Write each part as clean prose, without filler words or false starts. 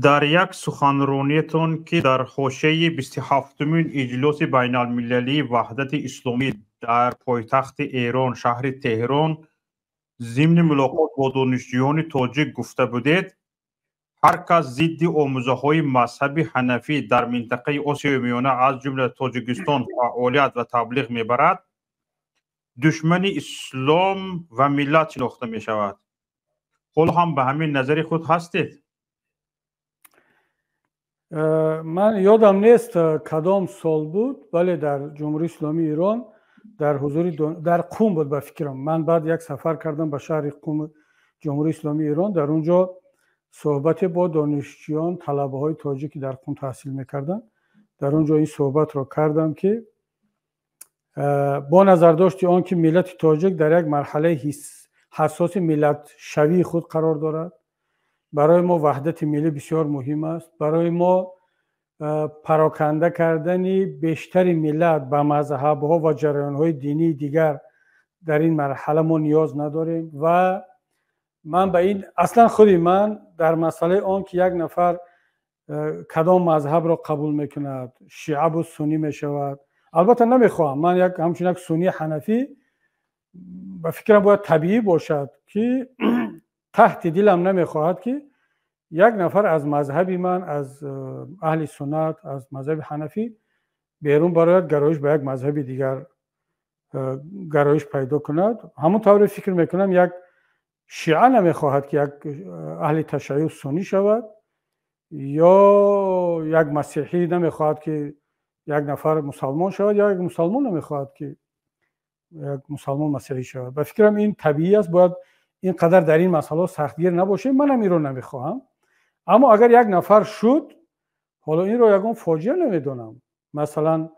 در یک سخنرانیتان که در حاشیه 27مین اجلاس بین المللی وحدت اسلامی در پایتخت ایران شهر تهران ضمن ملاقات با دانشجویان تاجیک گفته بودید، هر کس ضد آموزه‌های مذهبی حنفی در منطقه آسیای میانه از جمله تاجیکستان فعالیت و تبلیغ میبرد، دشمن اسلام و ملت شناخته می شود. حالا هم به همین نظر خود هستید؟ من یادم نیست کدام سال بود، ولی در جمهوری اسلامی ایران در حضور در قم بود به فکرم. من بعد یک سفر کردم به شهر قم جمهوری اسلامی ایران. در اونجا صحبت با دانشجویان طلبه های تاجیکی در قم تحصیل میکردن. در اونجا این صحبت رو کردم که با نظر داشتی آن که ملت تاجیک در یک مرحله حساس ملت شوی خود قرار دارد. برای ما وحدت ملی بسیار مهم است. برای ما پراکنده کردن بیشتر ملت به مذهب‌ها و جریان‌های دینی دیگر در این مرحله ما نیاز نداریم و من به این اصلا خودی من در مسئله آن که یک نفر کدام مذهب را قبول میکند، شیعه و سنی میشود، البته نمیخواهم. من همچون یک سنی حنفی به فکرم باید طبیعی باشد که تحت دلم نمیخواهد که یک نفر از مذهبی من، از اهل سنت، از مذهب حنفی بیرون برایت گرایش به یک مذهب دیگر گرایش پیدا کند. همون طور فکر میکنم یک شیعه نمیخواهد که یک اهل تشیع سنی شود، یا یک مسیحی نمیخواهد که یک نفر مسلمان شود، یا یک مسلمان نمیخواهد که یک مسلمان مسیحی شود. به فکرم این طبیعی است. باید اینقدر در این مسئله سختگیر نباشه. منم این رو نمیخواهم. اما اگر یک نفر شد، حالا این رو یکم فاجعه نمیدونم. مثلا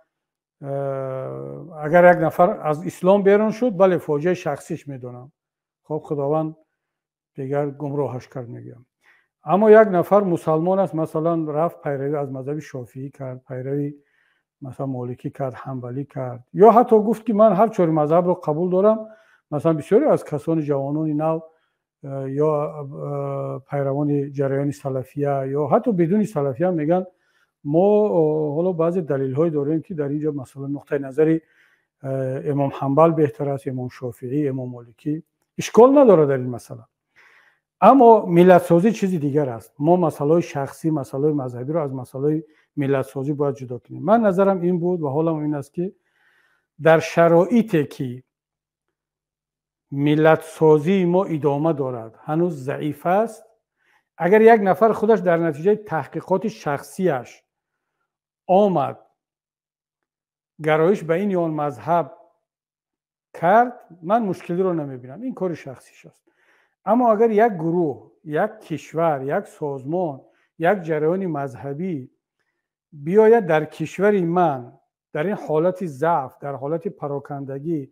اگر یک نفر از اسلام بیرون شد، بله فاجعه شخصیش میدونم. خب خداوند دیگر گمراهش کرد میگم. اما یک نفر مسلمان است، مثلا رفت پیروی از مذهب شافعی کرد، پیروی مثلا مالکی کرد، حنبلی کرد، یا حتی گفت که من هر چهار مذهب رو قبول دارم. مثلا بسیاری از کسان جوانان نو یا پیروان جریان سلفیه یا حتی بدون سلفیه میگن ما حالا بعضی دلیل های داریم که در اینجا مثلا نقطه نظری امام حنبل بهتر است، امام شافعی، امام مالکی، اشکال نداره در این مسئله. اما ملت سازی چیزی دیگر است. ما مسائل شخصی، مسائل مذهبی رو از مسائل ملت سازی باید جدا کنیم. من نظرم این بود و حالم این است که در شرایطی که ملت سازی ما ادامه دارد، هنوز ضعیف است، اگر یک نفر خودش در نتیجه تحقیقات شخصیش آمد گرایش به این یا آن مذهب کرد، من مشکلی رو نمیبینم. این کار شخصیش است. اما اگر یک گروه، یک کشور، یک سازمان، یک جریان مذهبی بیاید در کشوری من در این حالت ضعف، در حالت پراکندگی،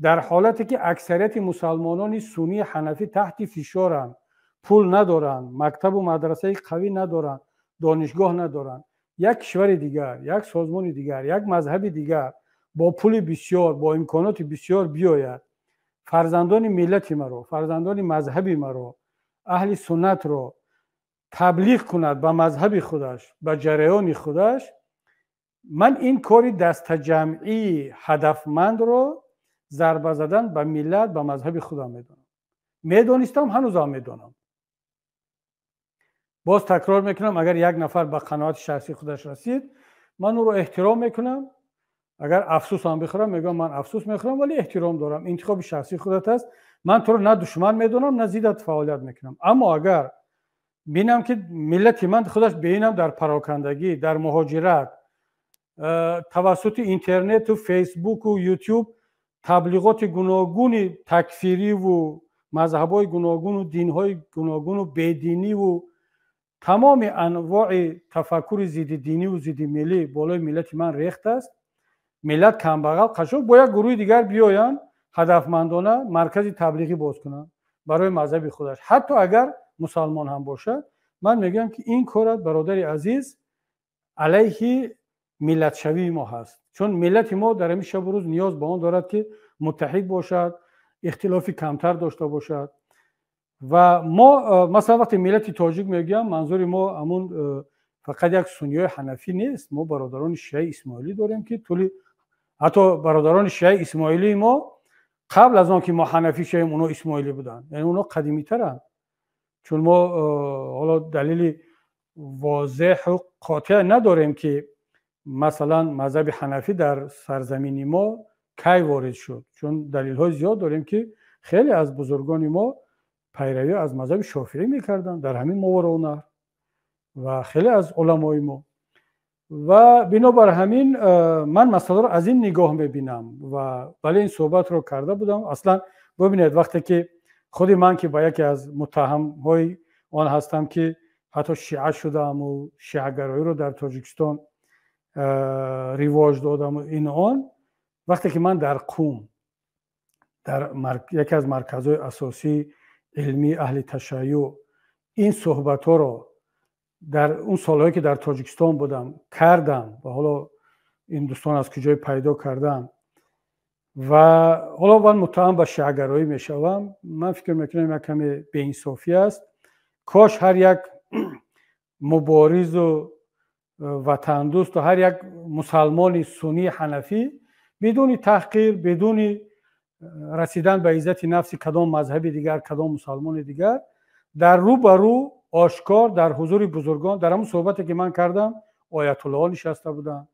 در حالتی که اکثریت مسلمانان سنی حنفی تحت فشارند، پول ندارند، مکتب و مدرسه قوی ندارند، دانشگاه ندارند، یک کشور دیگر، یک سازمان دیگر، یک مذهب دیگر با پول بسیار، با امکانات بسیار بیاید فرزندان ملت ما رو، فرزندان مذهبی ما رو، اهل سنت رو تبلیغ کند به مذهب خودش، به جریان خودش، من این کاری دست جمعی هدفمند رو ضربه زدن به ملت، به مذهب خودم میدونم. میدونستم، هنوزم میدونم. باز تکرار میکنم، اگر یک نفر به قناعت شخصی خودش رسید، من او رو احترام میکنم. اگر افسوس هم بخورم میگم من افسوس میخورم، ولی احترام دارم. انتخاب شخصی خودت است. من تو رو نه دشمن میدونم، نه ضدت فعالیت میکنم. اما اگر بینم که ملت من خودش بینم در پراکندگی، در مهاجرت، توسط اینترنت و فیسبوک و یوتیوب تبلیغات گوناگون تکفیری و مذهب‌های گوناگون و دین‌های گوناگون و بدینی و تمام انواع تفکر ضد دینی و ضد ملی بالای ملت من ریخت است. ملت کم بغل قشنگ باید گروه دیگر بیاین هدفمندانه مرکز تبلیغی باز کنن برای مذهب خودش، حتی اگر مسلمان هم باشد. من میگم که این کار برادر عزیز علیه ملت شوی ما هست، چون ملت ما در همین شب و روز نیاز به آن دارد که متحد باشد، اختلافی کمتر داشته باشد. و ما مثلا وقتی ملت تاجیک میگم منظور ما همون فقط یک سنی حنفی نیست. ما برادران شیعه اسماعیلی داریم که حتی برادران شیعه اسماعیلی ما قبل از آن که ما حنفی شویم اونا اسماعیلی بودن، یعنی اونا قدیمی ترن. چون ما حالا دلیل واضح و قاطع نداریم که مثلا مذهب حنفی در سرزمین ما کی وارد شد، چون دلیل های زیاد داریم که خیلی از بزرگان ما پیروی از مذهب شافعی میکردن در همین مورد و خیلی از علمای ما. و بنابر همین من مسئله رو از این نگاه میبینم و ولی این صحبت رو کرده بودم. اصلا ببینید وقتی که خودی من که با یکی از متهم های آن هستم که حتی شیعه شدم و شیعه گرایی رو در تاجیکستان رواج دادم و این آن، وقتی که من در قم در یکی از مرکزهای اساسی علمی اهل تشیع این صحبت ها رو در اون سالهایی که در تاجیکستان بودم کردم و حالا این دوستان از کجای پیدا کردم و حالا من متهم به شیعه گرایی میشوم، من فکر میکنم یک کمی بی انصافی است. کاش هر یک مبارز و وطن دوست و هر یک مسلمان سنی حنفی بدون تحقیر، بدون رسیدن به عزت نفس کدام مذهب دیگر کدام مسلمان دیگر، در رو به رو آشکار در حضور بزرگان، در همون صحبتی که من کردم آیت الله نشسته بودن،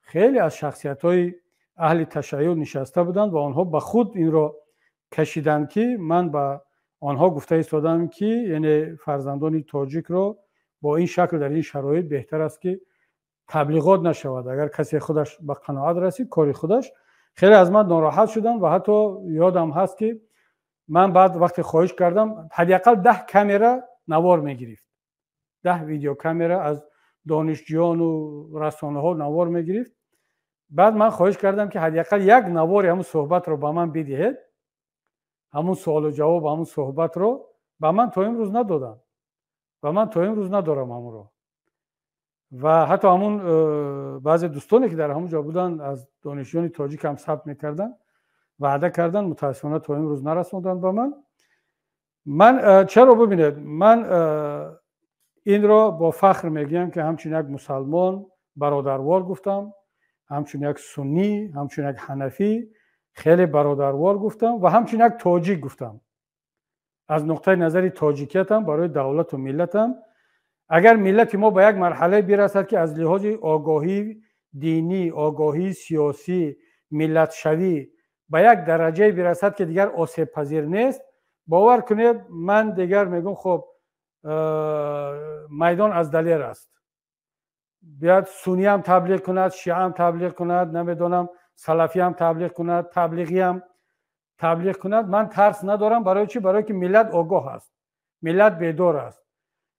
خیلی از شخصیت های اهل تشیع نشسته بودند و آنها به خود این را کشیدن که من به آنها گفته ایستادم که یعنی فرزندان تاجیک را با این شکل در این شرایط بهتر است که تبلیغات نشود. اگر کسی خودش به قناعت رسید کاری خودش. خیلی از من ناراحت شدن و حتی یادم هست که من بعد وقتی خواهش کردم حداقل 10 کامera نوار میگرفت، 10 ویدیو کامera از دانشجویان و رسانه ها نوار میگرفت. بعد من خواهش کردم که حداقل یک نوار همون صحبت رو با من بدهید، همون سوال و جواب همون صحبت رو با من تا امروز ندادن و من تا امروز ندارم همون رو. و حتی همون بعضی دوستانی که در همون جا بودن از دانشجویان تاجیک هم ثبت میکردن، وعده کردن، متاسفانه تا امروز نرسوندن با من. چرا ببینید من این را با فخر میگم که همچون یک مسلمان برادروار گفتم، همچون یک سنی، همچون یک حنفی خیلی برادروار گفتم و همچون یک تاجیک گفتم. از نقطه نظر تاجیکیتم برای دولت و ملتم، اگر ملت ما به یک مرحله برسد که از لحاظ آگاهی دینی، آگاهی سیاسی، ملت شوی به یک درجه برسد که دیگر آسیب پذیر نیست، باور کنید من دیگر میگم خب میدان از دلیر است. بیاد سنی هم تبلیغ کند، شیعه هم تبلیغ کند، نمیدونم سلفی هم تبلیغ کند، تبلیغی هم تبلیغ کند، من ترس ندارم. برای چی؟ برای که ملت آگاه است، ملت بیدار است.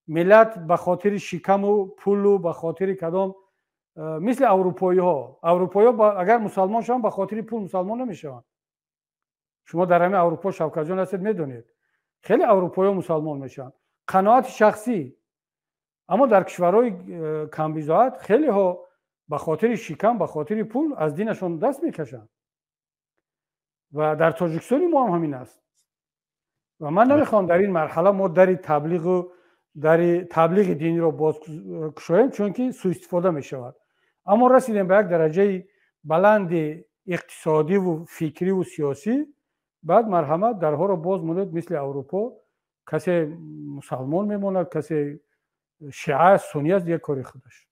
ملت به خاطر شکم و پول و به خاطر کدام مثل اروپایی ها اگر مسلمان شوند به خاطر پول مسلمان نمیشوند. شما در همه اروپا شوکت جان هستید میدونید خیلی اروپایی ها مسلمان میشن قناعت شخصی، اما در کشورهای کم بضاعت خیلی ها به خاطر شکم به خاطر پول از دینشون دست میکشن و در تاجیکستان ما هم همین است. و من نمیخوام در این مرحله ما در تبلیغ دینی رو باز کشاییم چون که سوء استفاده می شود. اما رسیدیم به یک درجه بلند اقتصادی و فکری و سیاسی، بعد مرحمت درها رو باز ماند مثل اروپا، کسی مسلمان میموند، کسی شیعه سنی است، یک کاری خودش.